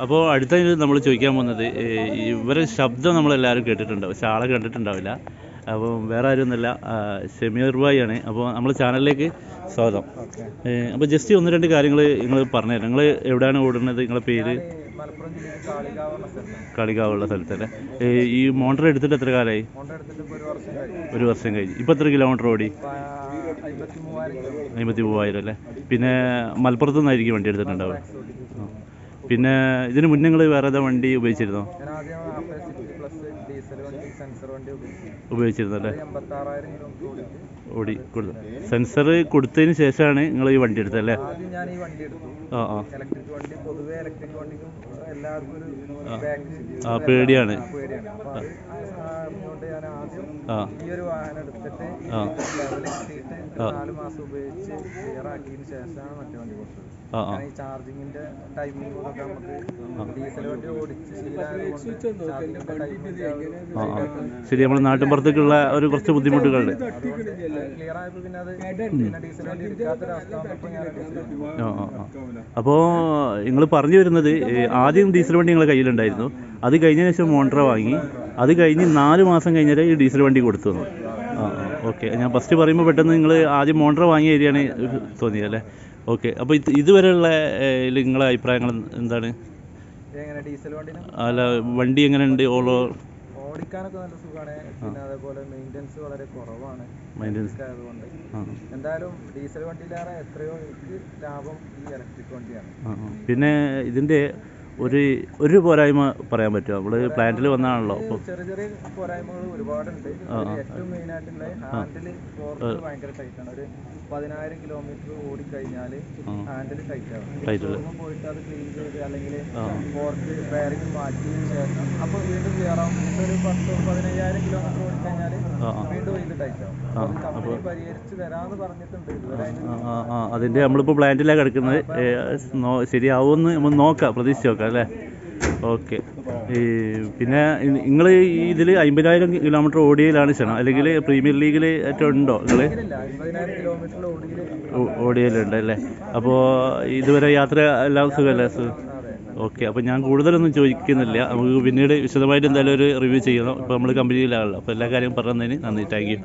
അപ്പോൾ അടുത്ത നമ്മൾ ചോദിക്കാൻ പോകുന്നത് ഇവരെ ശബ്ദം നമ്മളെല്ലാവരും കേട്ടിട്ടുണ്ടാവും, പക്ഷെ ആളെ കണ്ടിട്ടുണ്ടാവില്ല. അപ്പോൾ വേറെ ആരുമൊന്നുമല്ല, ഷമീർ ഭായി ആണ്. അപ്പോൾ നമ്മൾ ചാനലിലേക്ക് സ്വാഗതം. അപ്പോൾ ജസ്റ്റ് ഒന്ന് രണ്ട് കാര്യങ്ങൾ നിങ്ങൾ പറഞ്ഞുതരാം. നിങ്ങൾ എവിടെയാണ് ഓടുന്നത്, നിങ്ങളുടെ പേര്? കാളികാവുള്ള സ്ഥലത്തല്ലേ. ഈ മോട്ടർ എടുത്തിട്ട് എത്ര കാലമായി? 1 വർഷം കഴിഞ്ഞ്. ഇപ്പോൾ എത്ര കിലോമീറ്റർ ഓടി? 53,000 അല്ലേ. പിന്നെ മലപ്പുറത്തു നിന്നായിരിക്കും വണ്ടി എടുത്തിട്ടുണ്ടാവുക. പിന്നെ ഇതിന് മുന്നേ നിങ്ങൾ വേറെ ഏതാ വണ്ടി ഉപയോഗിച്ചിരുന്നോ? ഉപയോഗിച്ചിരുന്നല്ലേ. ഓടി കൊടുത്തു. സെൻസർ കൊടുത്തതിന് ശേഷമാണ് നിങ്ങൾ ഈ വണ്ടി എടുത്തല്ലേ? പേടിയാണ്. ശരി, നമ്മുടെ നാട്ടിൻപുറത്തേക്കുള്ള ഒരു കുറച്ച് ബുദ്ധിമുട്ടുകളുണ്ട്. അപ്പോൾ നിങ്ങൾ പറഞ്ഞു വരുന്നത് ആദ്യം ഡീസൽ വണ്ടി നിങ്ങളുടെ കയ്യിലുണ്ടായിരുന്നു, അത് കഴിഞ്ഞതിന് ശേഷം മോട്ടർ വാങ്ങി, അത് കഴിഞ്ഞ് 4 മാസം കഴിഞ്ഞാൽ ഈ ഡീസൽ വണ്ടി കൊടുത്തു. ഓക്കെ, ഞാൻ ഫസ്റ്റ് പറയുമ്പോൾ പെട്ടെന്ന് നിങ്ങൾ ആദ്യം മോട്ടർ വാങ്ങിയ ഏരിയയാണ് തോന്നിയല്ലേ? ഓക്കെ, അപ്പോൾ ഇതുവരെയുള്ള നിങ്ങളുടെ അഭിപ്രായങ്ങൾ എന്താണ്? അല്ല, വണ്ടി എങ്ങനെയുണ്ട്? ഓടിക്കാനൊക്കെ നല്ല സുഖമാണ്. പിന്നെ അതേപോലെ മെയിൻ്റെനൻസ് വളരെ കുറവാണ്. ആയതുകൊണ്ട് എന്തായാലും ഡീസൽ വണ്ടിയിലേറെ എത്രയോ എനിക്ക് ലാഭം ഈ ഇലക്ട്രിക് വണ്ടിയാണ്. പിന്നെ ഇതിൻ്റെ ഒരു പോരായ്മ പറയാൻ പറ്റുമോ? നമ്മൾ പ്ലാന്റിൽ വന്നാണല്ലോ, അപ്പോൾ ചെറിയ ചെറിയ പോരായ്മകൾ ഒരുപാടുണ്ട്. ഏറ്റവും മെയിനായിട്ടുള്ള ഹാൻഡിൽ ഫോർക്ക് ഭയങ്കര ടൈറ്റാണ്. ഒരു 10,000 കിലോമീറ്റർ ഓടിക്കഴിഞ്ഞാൽ ഹാൻഡിൽ ടൈറ്റാവും. പോയിട്ട് അത് ക്ലീൻ ചെയ്ത് അല്ലെങ്കിൽ ഫോർക്ക് ബെയറിംഗ് മാറ്റിയതിന് ശേഷം അപ്പോൾ വീണ്ടും കയറാം. ഒരു 10,000-15,000 കിലോമീറ്റർ ഓടിക്കഴിഞ്ഞാൽ വീണ്ടും ഇത് ടൈറ്റാവും. കമ്പനി പരിഹരിച്ച് തരാമെന്ന് പറഞ്ഞിട്ടുണ്ട്. അതിൻ്റെ നമ്മളിപ്പോൾ പ്ലാന്റിലാണ് കിടക്കുന്നത്. ശരിയാവുമെന്ന് നമ്മൾ നോക്കാം, പ്രതീക്ഷിച്ച് നോക്കാം അല്ലേ? ഓക്കെ. പിന്നെ നിങ്ങൾ ഇതിൽ 50,000 കിലോമീറ്റർ ഓടിയയിലാണ് ക്ഷണം, അല്ലെങ്കിൽ പ്രീമിയർ ലീഗിൽ ഏറ്റവും ഉണ്ടോ നിങ്ങൾ? ഓടിയയിലുണ്ട് അല്ലേ. അപ്പോൾ ഇതുവരെ യാത്ര എല്ലാം സുഖമല്ലേ? ഓക്കെ, അപ്പോൾ ഞാൻ കൂടുതലൊന്നും ചോദിക്കുന്നില്ല. നമുക്ക് പിന്നീട് വിശദമായിട്ട് എന്തായാലും ഒരു റിവ്യൂ ചെയ്യണം. ഇപ്പോൾ നമ്മൾ കമ്പനിയിലാണല്ലോ. അപ്പോൾ എല്ലാ കാര്യവും പറഞ്ഞതിന് നന്ദി. Thank you.